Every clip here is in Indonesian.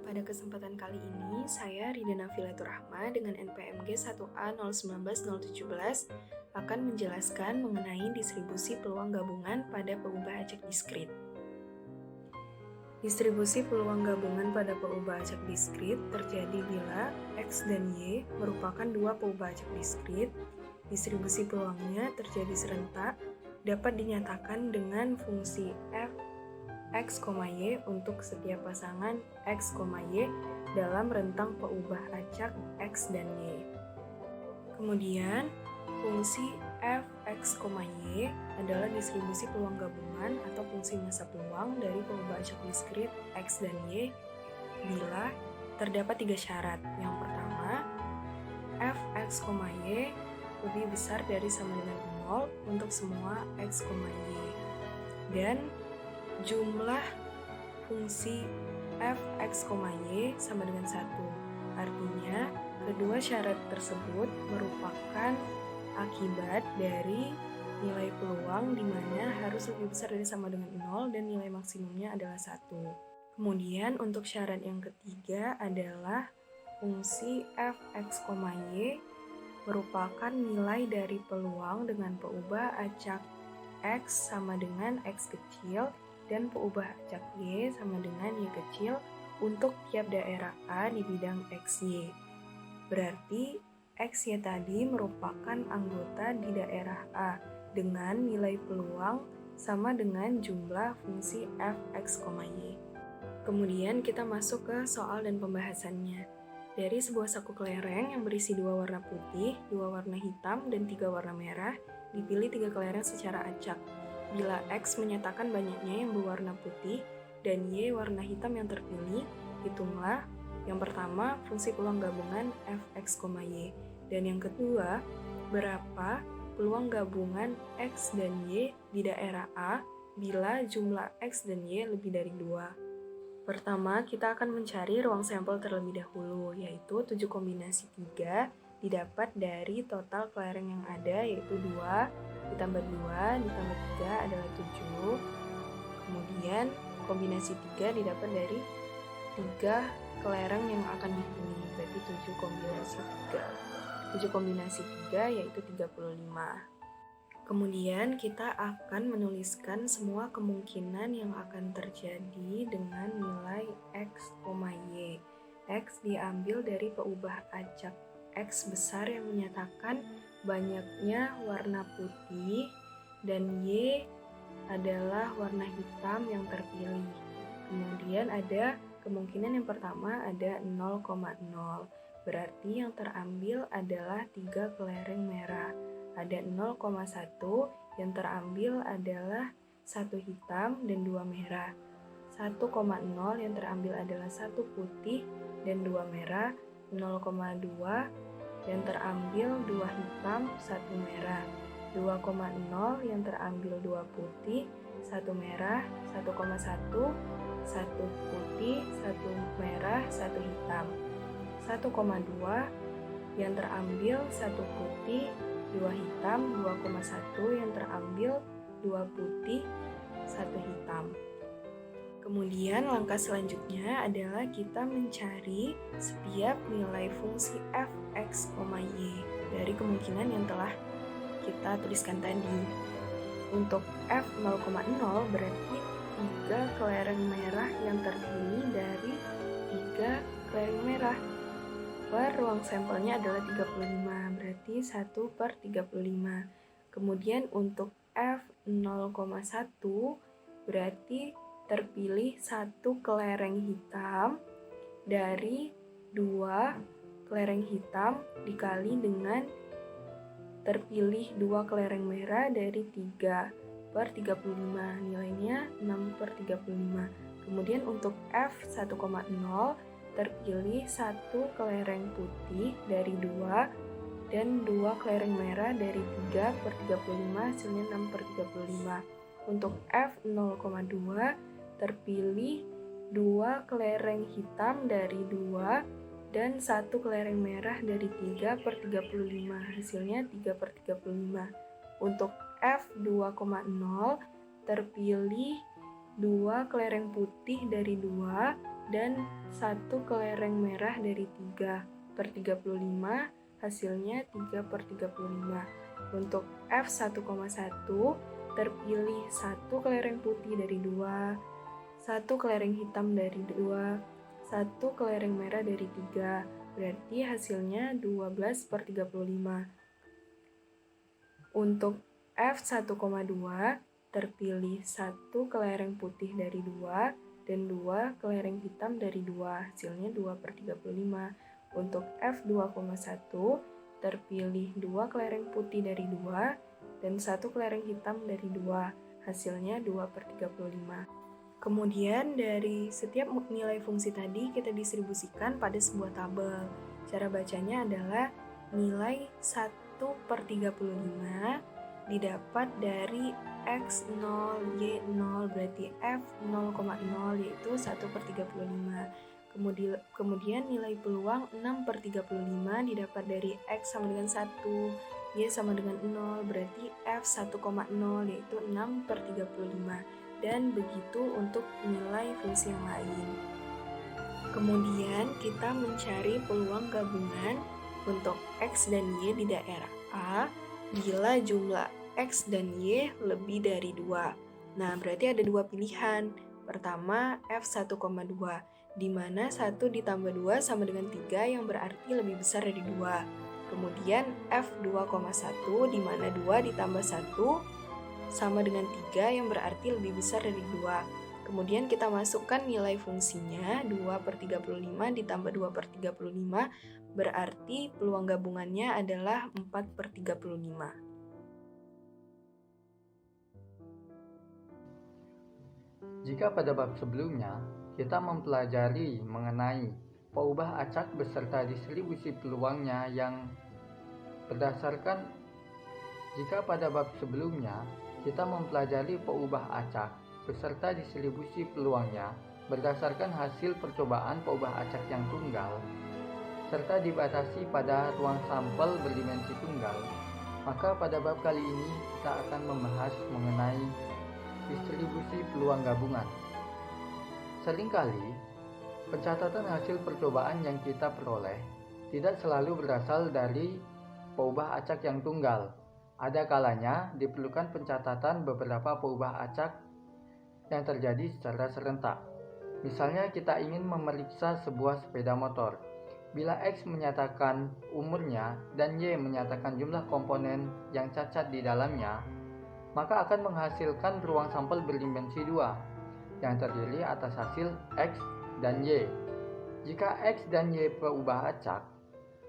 Pada kesempatan kali ini, saya Ridana Filatur Rahma dengan NPMG 1A019017 akan menjelaskan mengenai distribusi peluang gabungan pada peubah acak diskrit. Distribusi peluang gabungan pada peubah acak diskrit terjadi bila X dan Y merupakan dua peubah acak diskrit. Distribusi peluangnya terjadi serentak, dapat dinyatakan dengan fungsi f X, Y untuk setiap pasangan X, Y dalam rentang peubah acak X dan Y. Kemudian, fungsi f X, Y adalah distribusi peluang gabungan atau fungsi massa peluang dari peubah acak diskrit X dan Y bila terdapat tiga syarat. Yang pertama, f X, Y lebih besar dari sama dengan 0 untuk semua X, Y. Dan jumlah fungsi f X, Y sama dengan 1. Artinya, kedua syarat tersebut merupakan akibat dari nilai peluang di mana harus lebih besar dari sama dengan 0 dan nilai maksimumnya adalah 1. Kemudian untuk syarat yang ketiga adalah fungsi f X, Y merupakan nilai dari peluang dengan peubah acak X sama dengan X kecil dan peubah acak Y sama dengan Y kecil untuk tiap daerah A di bidang XY. Berarti XY tadi merupakan anggota di daerah A dengan nilai peluang sama dengan jumlah fungsi f X, Y. Kemudian kita masuk ke soal dan pembahasannya. Dari sebuah saku kelereng yang berisi 2 warna putih, 2 warna hitam, dan 3 warna merah, dipilih 3 kelereng secara acak. Bila X menyatakan banyaknya yang berwarna putih dan Y warna hitam yang terpilih, hitunglah yang pertama fungsi peluang gabungan f X, Y. Dan yang kedua, berapa peluang gabungan X dan Y di daerah A bila jumlah X dan Y lebih dari 2. Pertama, kita akan mencari ruang sampel terlebih dahulu, yaitu 7 kombinasi 3 didapat dari total kelereng yang ada, yaitu 2 ditambah 2 ditambah 3 adalah 7. Kemudian, kombinasi 3 didapat dari 3 kelereng yang akan dipilih, berarti 7 kombinasi 3. 7 kombinasi 3 yaitu 35. Kemudian kita akan menuliskan semua kemungkinan yang akan terjadi dengan nilai X, Y. X diambil dari peubah acak X besar yang menyatakan banyaknya warna putih dan Y adalah warna hitam yang terpilih. Kemudian ada kemungkinan yang pertama ada 0,0. Berarti yang terambil adalah 3 kelereng merah. Ada 0,1 yang terambil adalah 1 hitam dan 2 merah. 1,0 yang terambil adalah 1 putih dan 2 merah. 0,2 yang terambil 2 hitam, 1 merah. 2,0 yang terambil 2 putih, 1 merah. 1,1 1 putih, 1 merah, 1 hitam. 1,2 yang terambil 1 putih, 2 hitam, 2,1 yang terambil 2 putih, 1 hitam. Kemudian langkah selanjutnya adalah kita mencari setiap nilai fungsi f X, Y dari kemungkinan yang telah kita tuliskan tadi. Untuk f 0,0 berarti 3 kelereng merah yang terpilih dari 3 kelereng merah. Per ruang sampelnya adalah 35, berarti 1/35. Kemudian untuk F 0,1 berarti terpilih 1 kelereng hitam dari 2 kelereng hitam dikali dengan terpilih 2 kelereng merah dari 3/35, nilainya 6/35. Kemudian untuk F 1,0 terpilih 1 kelereng putih dari 2 dan 2 kelereng merah dari 3/35, hasilnya 6/35. Untuk F 0,2 terpilih 2 kelereng hitam dari 2 dan 1 kelereng merah dari 3/35, hasilnya 3/35. Untuk F 2,0 terpilih 2 kelereng putih dari 2, dan 1 kelereng merah dari 3/35, hasilnya 3/35. Untuk F1,1 terpilih 1 kelereng putih dari 2, 1 kelereng hitam dari 2, 1 kelereng merah dari 3, berarti hasilnya 12/35. Untuk F1,2 terpilih 1 kelereng putih dari 2 dan 2 kelereng hitam dari 2, hasilnya 2/35. Untuk F2,1 terpilih 2 kelereng putih dari 2 dan 1 kelereng hitam dari 2, hasilnya 2/35. Kemudian dari setiap nilai fungsi tadi kita distribusikan pada sebuah tabel. Cara bacanya adalah nilai 1/35 didapat dari X0, Y0, berarti F0,0 yaitu 1/35. Kemudian nilai peluang 6/35 didapat dari X sama dengan 1, Y sama dengan 0, berarti F1,0 yaitu 6/35. Dan begitu untuk nilai fungsi yang lain. Kemudian kita mencari peluang gabungan untuk X dan Y di daerah A bila jumlah X dan Y lebih dari 2. Nah, berarti ada dua pilihan. Pertama, F1,2, di mana 1 ditambah 2 sama dengan 3 yang berarti lebih besar dari 2. Kemudian F2,1, di mana 2 ditambah 1 sama dengan 3 yang berarti lebih besar dari 2. Kemudian kita masukkan nilai fungsinya, 2/35 ditambah 2/35, berarti peluang gabungannya adalah 4/35. Jika pada bab sebelumnya kita mempelajari mengenai peubah acak beserta distribusi peluangnya yang berdasarkan Jika pada bab sebelumnya kita mempelajari peubah acak beserta distribusi peluangnya berdasarkan hasil percobaan peubah acak yang tunggal, serta dibatasi pada ruang sampel berdimensi tunggal, maka pada bab kali ini kita akan membahas mengenai distribusi peluang gabungan. Seringkali, pencatatan hasil percobaan yang kita peroleh tidak selalu berasal dari peubah acak yang tunggal. Ada kalanya diperlukan pencatatan beberapa peubah acak yang terjadi secara serentak. Misalnya kita ingin memeriksa sebuah sepeda motor. Bila X menyatakan umurnya dan Y menyatakan jumlah komponen yang cacat di dalamnya, maka akan menghasilkan ruang sampel berdimensi 2 yang terdiri atas hasil X dan Y. Jika X dan Y peubah acak,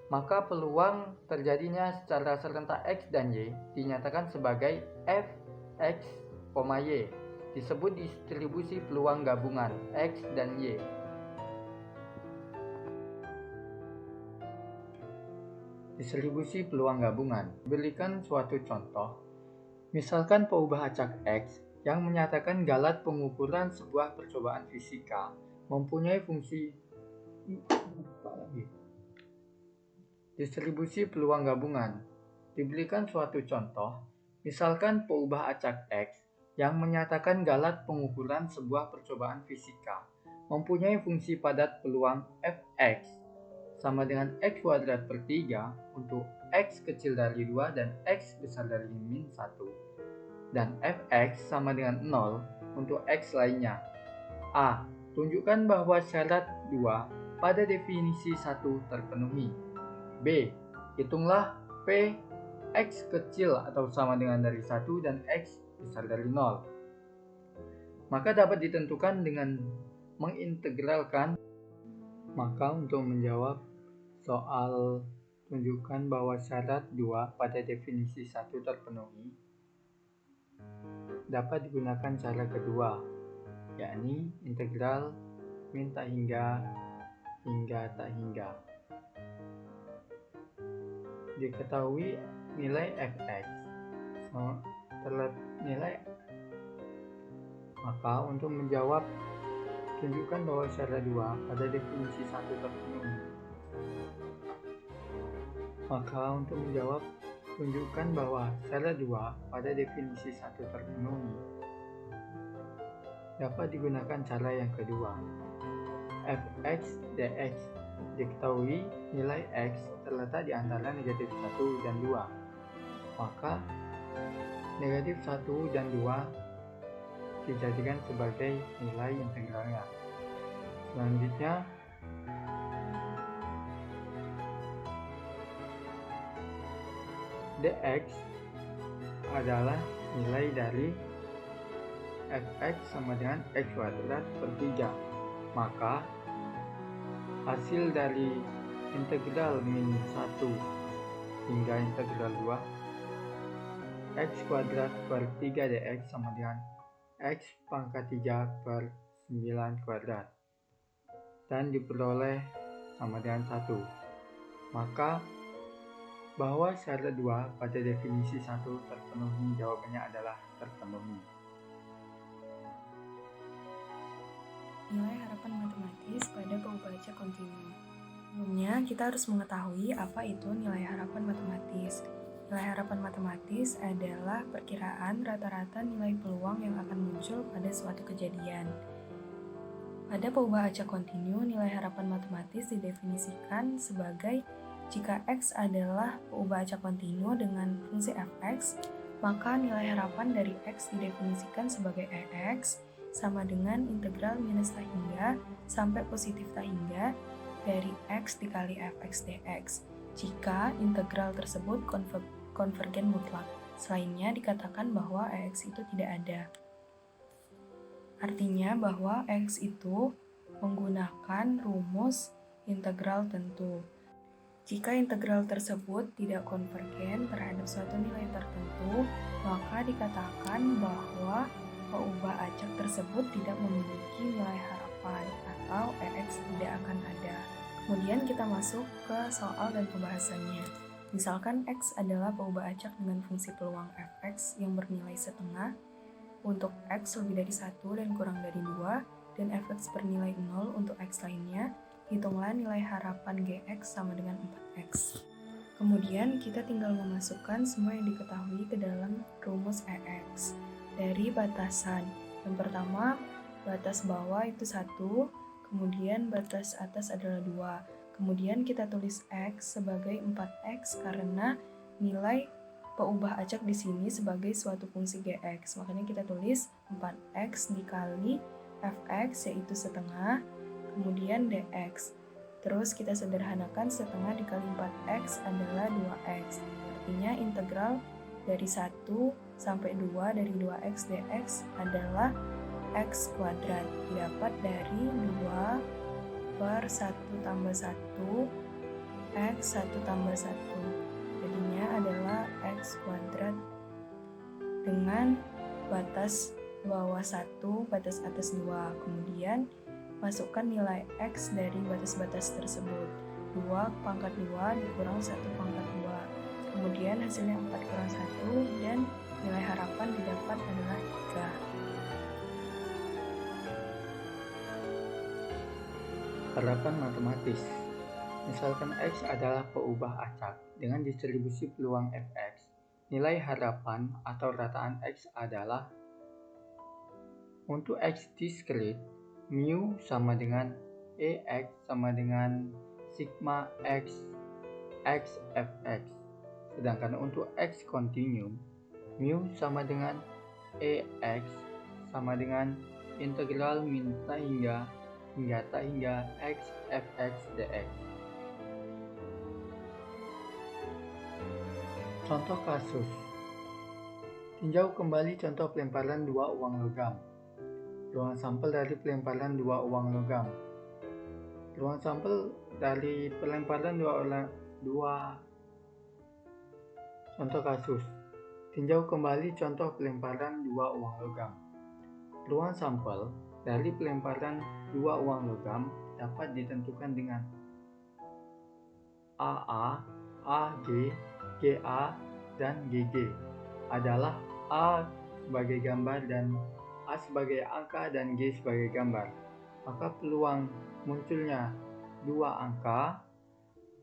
maka peluang terjadinya secara serentak X dan Y dinyatakan sebagai Fx, Y, disebut distribusi peluang gabungan X dan Y. Distribusi peluang gabungan. Berikan suatu contoh. Misalkan peubah acak X yang menyatakan galat pengukuran sebuah percobaan fisika mempunyai fungsi distribusi peluang gabungan. Diberikan suatu contoh, misalkan peubah acak X yang menyatakan galat pengukuran sebuah percobaan fisika mempunyai fungsi padat peluang Fx sama dengan X kuadrat per 3 untuk X kecil dari 2 dan X besar dari min 1, dan Fx sama dengan 0 untuk X lainnya. A. Tunjukkan bahwa syarat 2 pada definisi 1 terpenuhi. B. Hitunglah P X kecil atau sama dengan dari 1 dan X besar dari 0. Maka dapat ditentukan dengan mengintegralkan. Maka untuk menjawab soal tunjukkan bahwa syarat 2 pada definisi 1 terpenuhi, dapat digunakan cara kedua, yakni integral min tak hingga tak hingga. Diketahui nilai Fx nilai, maka untuk menjawab tunjukkan bahwa syarat 2 pada definisi 1 terpenuhi. Maka untuk menjawab tunjukkan bahwa syarat 2 pada definisi 1 terpenuhi. Dapat digunakan cara yang kedua, fx dx. Diketahui nilai x terletak di antara negatif 1 dan 2, maka negatif 1 dan 2 dijadikan sebagai nilai integralnya. Selanjutnya, dx adalah nilai dari fx sama dengan x kuadrat per 3, maka hasil dari integral min 1 hingga integral 2 x kuadrat per 3 dx sama dengan x pangkat 3 per 9 kuadrat dan diperoleh sama dengan 1. Maka bahwa syarat 2 pada definisi 1 terpenuhi, jawabannya adalah terpenuhi. Nilai harapan matematis pada peubah acak kontinu. Sebelumnya, kita harus mengetahui apa itu nilai harapan matematis. Nilai harapan matematis adalah perkiraan rata-rata nilai peluang yang akan muncul pada suatu kejadian. Pada peubah acak kontinu, nilai harapan matematis didefinisikan sebagai jika x adalah peubah acak kontinu dengan fungsi fx, maka nilai harapan dari x didefinisikan sebagai ex sama dengan integral minus tak hingga sampai positif tak hingga dari x dikali fx dx jika integral tersebut konvergen mutlak. Selainnya dikatakan bahwa ex itu tidak ada. Artinya bahwa x itu menggunakan rumus integral tentu. Jika integral tersebut tidak konvergen terhadap suatu nilai tertentu, maka dikatakan bahwa peubah acak tersebut tidak memiliki nilai harapan atau ex tidak akan ada. Kemudian kita masuk ke soal dan pembahasannya. Misalkan x adalah peubah acak dengan fungsi peluang fx yang bernilai setengah untuk x lebih dari 1 dan kurang dari 2 dan fx bernilai 0 untuk x lainnya. Hitunglah nilai harapan gx sama dengan 4x. Kemudian kita tinggal memasukkan semua yang diketahui ke dalam rumus ex dari batasan. Yang pertama, batas bawah itu 1, kemudian batas atas adalah 2. Kemudian kita tulis x sebagai 4x karena nilai peubah acak di sini sebagai suatu fungsi gx. Makanya kita tulis 4x dikali fx yaitu setengah, kemudian dx. Terus kita sederhanakan setengah dikali 4x adalah 2x. Artinya integral dari 1 sampai 2 dari 2x dx adalah x kuadrat. Didapat dari 2 per 1 tambah 1 x 1 tambah 1. Jadinya adalah x kuadrat dengan batas bawah 1, batas atas 2. Kemudian masukkan nilai x dari batas-batas tersebut. 2 pangkat 2 dikurang 1 pangkat 2. Kemudian hasilnya 4 kurang 1 dan nilai harapan didapat adalah 3. Harapan matematis. Misalkan x adalah peubah acak dengan distribusi peluang fx. Nilai harapan atau rataan x adalah untuk x diskrit, mu sama dengan ex sama dengan sigma x fx. Sedangkan untuk x kontinu, mu sama dengan ex sama dengan integral min tak hingga x fx dx. Contoh kasus. Tinjau kembali contoh pelemparan 2 uang logam. Ruang sampel dari pelemparan 2 uang logam. Ruang sampel dari pelemparan 2 contoh kasus. Tinjau kembali contoh pelemparan 2 uang logam. Ruang sampel dari pelemparan 2 uang logam dapat ditentukan dengan AA, AG, GA, dan GG adalah A sebagai gambar dan A sebagai angka dan G sebagai gambar. Maka peluang munculnya 2 angka,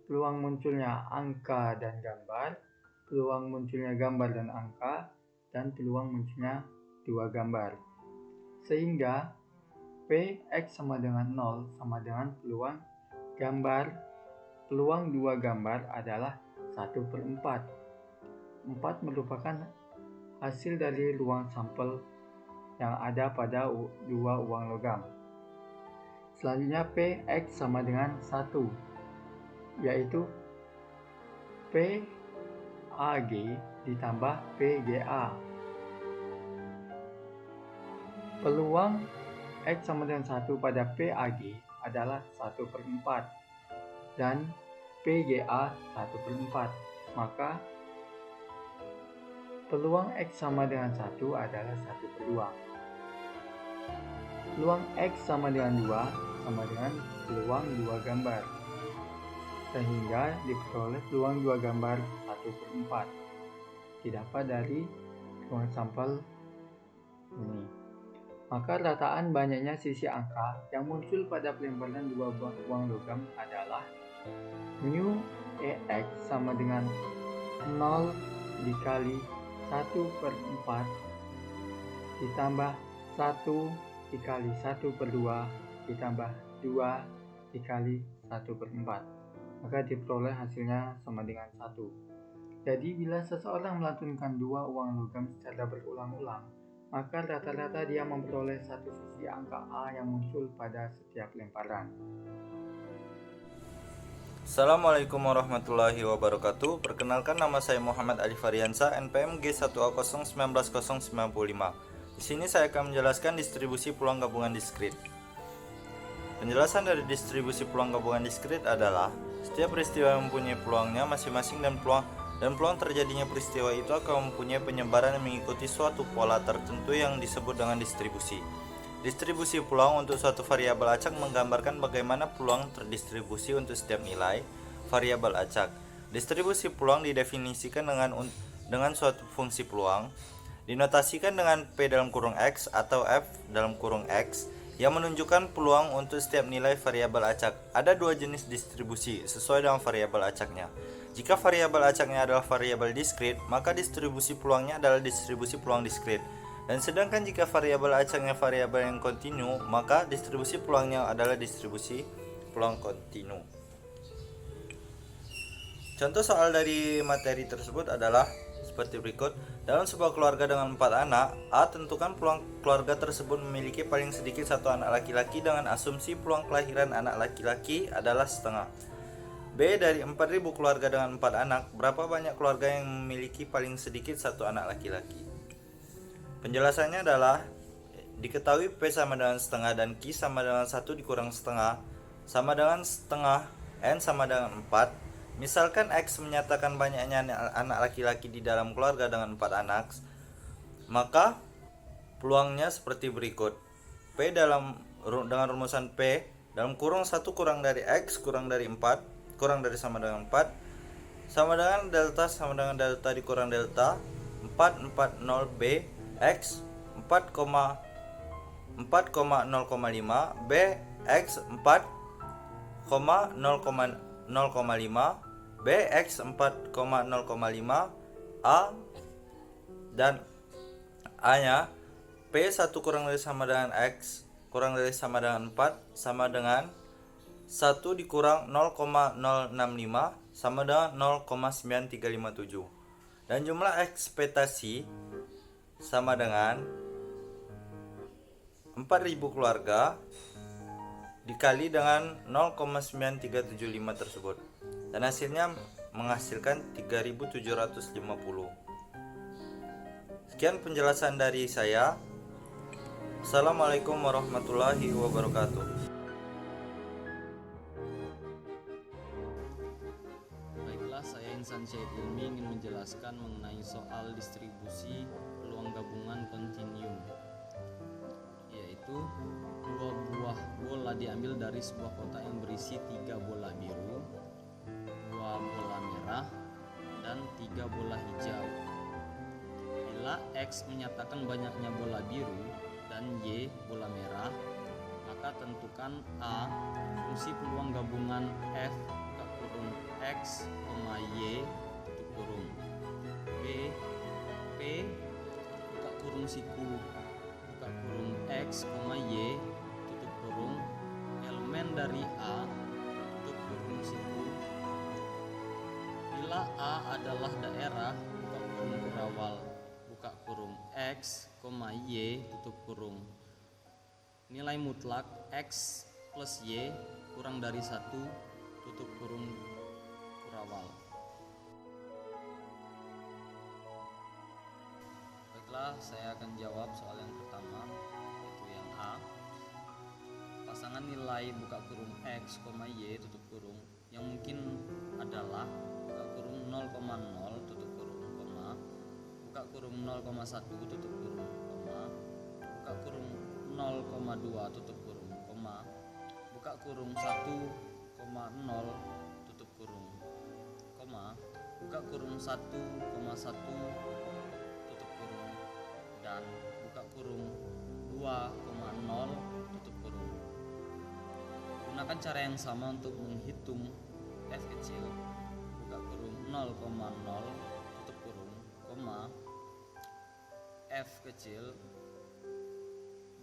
peluang munculnya angka dan gambar, peluang munculnya gambar dan angka, dan peluang munculnya 2 gambar. Sehingga Px sama dengan 0 sama dengan peluang dua gambar adalah 1/4. 4 merupakan hasil dari ruang sampel yang ada pada dua uang logam. Selanjutnya Px sama dengan 1, yaitu PAG ditambah PGA. Peluang X sama dengan 1 pada PAG adalah 1/4 dan PGA 1/4. Maka peluang X sama dengan 1 adalah 1/2. Peluang X sama dengan 2 sama dengan peluang 2 gambar. Sehingga diperoleh peluang 2 gambar 1/4. Didapat dari ruang sampel ini. Maka rataan banyaknya sisi angka yang muncul pada pelemparan dua uang logam adalah mu EX sama dengan 0 dikali 1/4 ditambah 1 dikali 1/2 ditambah 2 dikali 1/4. Maka diperoleh hasilnya sama dengan 1. Jadi bila seseorang melantunkan dua uang logam secara berulang-ulang, maka rata-rata dia memperoleh satu sisi angka A yang muncul pada setiap lemparan. Assalamualaikum warahmatullahi wabarakatuh. Perkenalkan, nama saya Muhammad Ali Fariansa, NPM G1A0190095. Di sini saya akan menjelaskan distribusi peluang gabungan diskrit. Penjelasan dari distribusi peluang gabungan diskrit adalah setiap peristiwa yang mempunyai peluangnya masing-masing dan peluang terjadinya peristiwa itu akan mempunyai penyebaran yang mengikuti suatu pola tertentu yang disebut dengan distribusi. Distribusi peluang untuk suatu variabel acak menggambarkan bagaimana peluang terdistribusi untuk setiap nilai variabel acak. Distribusi peluang didefinisikan dengan suatu fungsi peluang, dinotasikan dengan P dalam kurung X atau F dalam kurung X, yang menunjukkan peluang untuk setiap nilai variabel acak. Ada dua jenis distribusi sesuai dengan variabel acaknya. Jika variabel acaknya adalah variabel diskrit, maka distribusi peluangnya adalah distribusi peluang diskrit. Dan sedangkan jika variabel acaknya variabel yang kontinu, maka distribusi peluangnya adalah distribusi peluang kontinu. Contoh soal dari materi tersebut adalah seperti berikut. Dalam sebuah keluarga dengan 4 anak, A tentukan peluang keluarga tersebut memiliki paling sedikit satu anak laki-laki dengan asumsi peluang kelahiran anak laki-laki adalah setengah. B, dari 4.000 keluarga dengan 4 anak, berapa banyak keluarga yang memiliki paling sedikit satu anak laki-laki? Penjelasannya adalah diketahui P sama dengan setengah dan Q sama dengan 1 dikurang setengah sama dengan setengah, N sama dengan 4. Misalkan X menyatakan banyaknya anak laki-laki di dalam keluarga dengan 4 anak, maka peluangnya seperti berikut. P dengan rumusan P dalam kurung 1 kurang dari X kurang dari 4 kurang dari sama dengan 4 sama dengan delta sama dengan delta dikurang delta 440 B X 4,0,5 B X 4,0,05 B X 4,0,5 A dan A nya P 1 kurang dari sama dengan X kurang dari sama dengan 4 sama dengan 1 dikurang 0,065 sama dengan 0,9357 dan jumlah ekspektasi sama dengan 4.000 keluarga dikali dengan 0,9375 tersebut dan hasilnya menghasilkan 3.750. Sekian penjelasan dari saya. Assalamualaikum warahmatullahi wabarakatuh. Baiklah, saya Insan Syed Ilmi ingin menjelaskan mengenai soal distribusi peluang gabungan kontinu, yaitu dua buah bola diambil dari sebuah kotak yang berisi 3 bola biru, 2 bola merah, dan 3 bola hijau. Bila X menyatakan banyaknya bola biru dan Y bola merah, maka tentukan A fungsi peluang gabungan F X, Y tutup kurung, B P buka kurung siku buka kurung X X, Y tutup kurung elemen dari A tutup kurung situ bila A adalah daerah buka kurung kurawal buka kurung X, Y tutup kurung nilai mutlak X plus Y kurang dari 1 tutup kurung kurawal. Baiklah, saya akan jawab soal yang pertama, yaitu yang A. Pasangan nilai buka kurung X, Y tutup kurung yang mungkin adalah buka kurung 0,0 tutup kurung, buka kurung 0,1 tutup kurung, buka kurung 0,2 tutup kurung, buka kurung 1,0 tutup kurung, buka kurung 1,1 tutup kurung, dan buka kurung 2,0 tutup kurung. Gunakan cara yang sama untuk menghitung f kecil buka kurung 0,0 tutup kurung, f kecil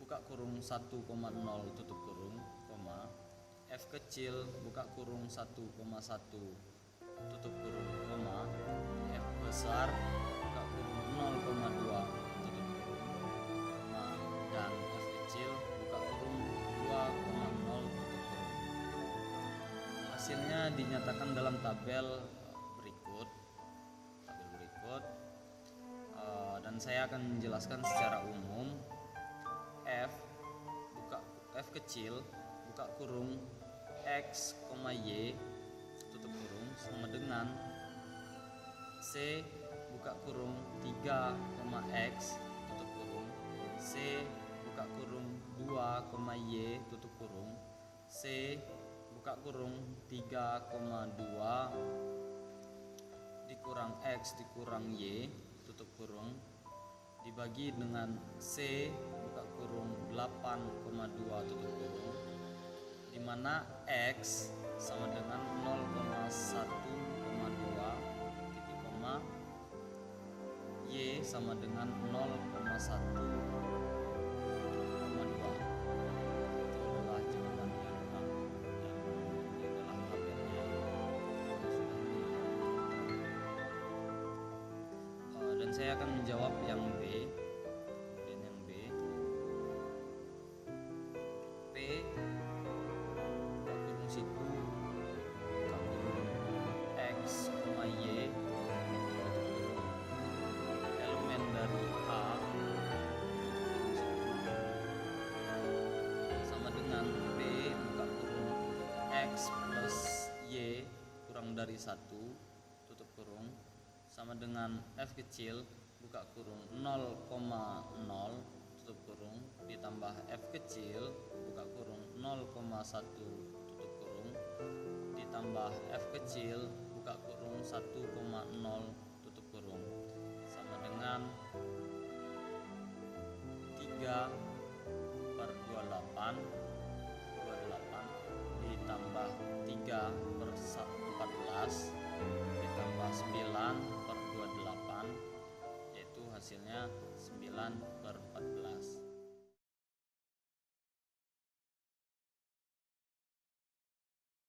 buka kurung 1,0 tutup kurung, f kecil buka kurung 1,1 tutup kurung, f besar buka kurung 0,2 tutup kurung, dan f kecil buka kurung 2,0 tutup kurung. Hasilnya dinyatakan dalam tabel berikut, dan saya akan menjelaskan secara umum. F kecil buka kurung X, Y tutup kurung sama dengan C buka kurung 3,X tutup kurung, C buka kurung 2,Y tutup kurung, C buka kurung 3,2 dikurang X dikurang Y tutup kurung dibagi dengan C buka kurung 8,2 tutup kurung, di mana X sama dengan 0,1,2 titik koma, Y sama dengan 0,1,2. Itu adalah jawabannya, dan ini adalah tabelnya dan saya akan menjawab yang B. Kemudian yang B, P buka kurung situ buka kurung X, Y tutup kurung elemen dari A tutup kurung situ sama dengan P buka kurung X plus Y kurang dari 1 tutup kurung sama dengan F kecil buka kurung 0,0 tutup kurung ditambah F kecil buka kurung 0,1 tutup kurung ditambah F kecil buka kurung 1,0 tutup kurung sama dengan 3/28 ditambah 3/14 ditambah 9/28, yaitu hasilnya 9